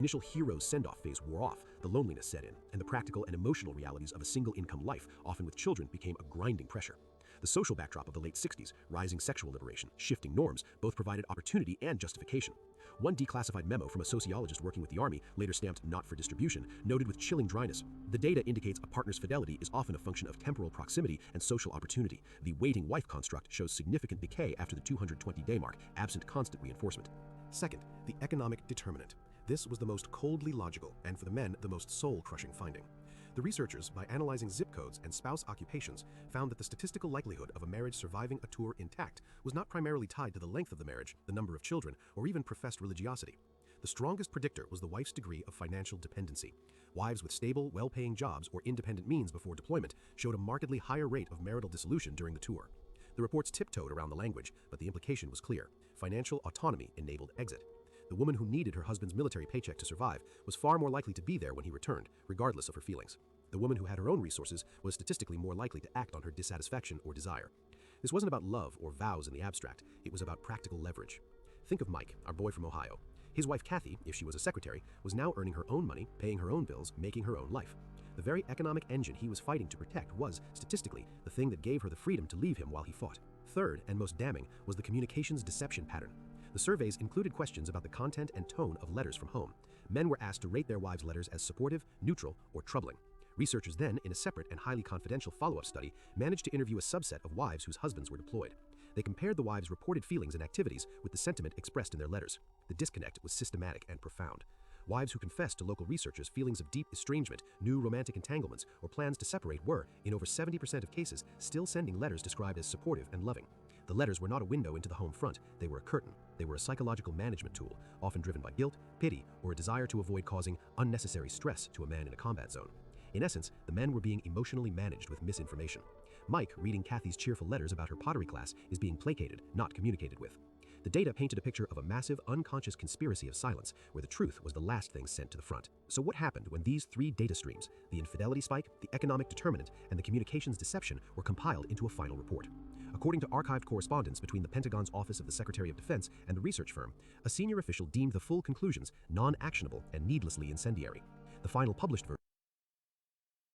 Initial hero's send-off phase wore off, the loneliness set in, and the practical and emotional realities of a single-income life, often with children, became a grinding pressure. The social backdrop of the late 60s, rising sexual liberation, shifting norms, both provided opportunity and justification. One declassified memo from a sociologist working with the Army, later stamped not for distribution, noted with chilling dryness, "The data indicates a partner's fidelity is often a function of temporal proximity and social opportunity. The waiting wife construct shows significant decay after the 220-day mark, absent constant reinforcement." Second, the economic determinant. This was the most coldly logical, and for the men, the most soul-crushing finding. The researchers, by analyzing zip codes and spouse occupations, found that the statistical likelihood of a marriage surviving a tour intact was not primarily tied to the length of the marriage, the number of children, or even professed religiosity. The strongest predictor was the wife's degree of financial dependency. Wives with stable, well-paying jobs or independent means before deployment showed a markedly higher rate of marital dissolution during the tour. The reports tiptoed around the language, but the implication was clear. Financial autonomy enabled exit. The woman who needed her husband's military paycheck to survive was far more likely to be there when he returned, regardless of her feelings. The woman who had her own resources was statistically more likely to act on her dissatisfaction or desire. This wasn't about love or vows in the abstract, it was about practical leverage. Think of Mike, our boy from Ohio. His wife Kathy, if she was a secretary, was now earning her own money, paying her own bills, making her own life. The very economic engine he was fighting to protect was, statistically, the thing that gave her the freedom to leave him while he fought. Third, and most damning, was the communications deception pattern. The surveys included questions about the content and tone of letters from home. Men were asked to rate their wives' letters as supportive, neutral, or troubling. Researchers then, in a separate and highly confidential follow-up study, managed to interview a subset of wives whose husbands were deployed. They compared the wives' reported feelings and activities with the sentiment expressed in their letters. The disconnect was systematic and profound. Wives who confessed to local researchers feelings of deep estrangement, new romantic entanglements, or plans to separate were, in over 70% of cases, still sending letters described as supportive and loving. The letters were not a window into the home front, they were a curtain. They were a psychological management tool, often driven by guilt, pity, or a desire to avoid causing unnecessary stress to a man in a combat zone. In essence, the men were being emotionally managed with misinformation. Mike, reading Kathy's cheerful letters about her pottery class, is being placated, not communicated with. The data painted a picture of a massive, unconscious conspiracy of silence, where the truth was the last thing sent to the front. So what happened when these three data streams, the infidelity spike, the economic determinant, and the communications deception, were compiled into a final report? According to archived correspondence between the Pentagon's Office of the Secretary of Defense and the research firm, a senior official deemed the full conclusions non-actionable and needlessly incendiary. The final published version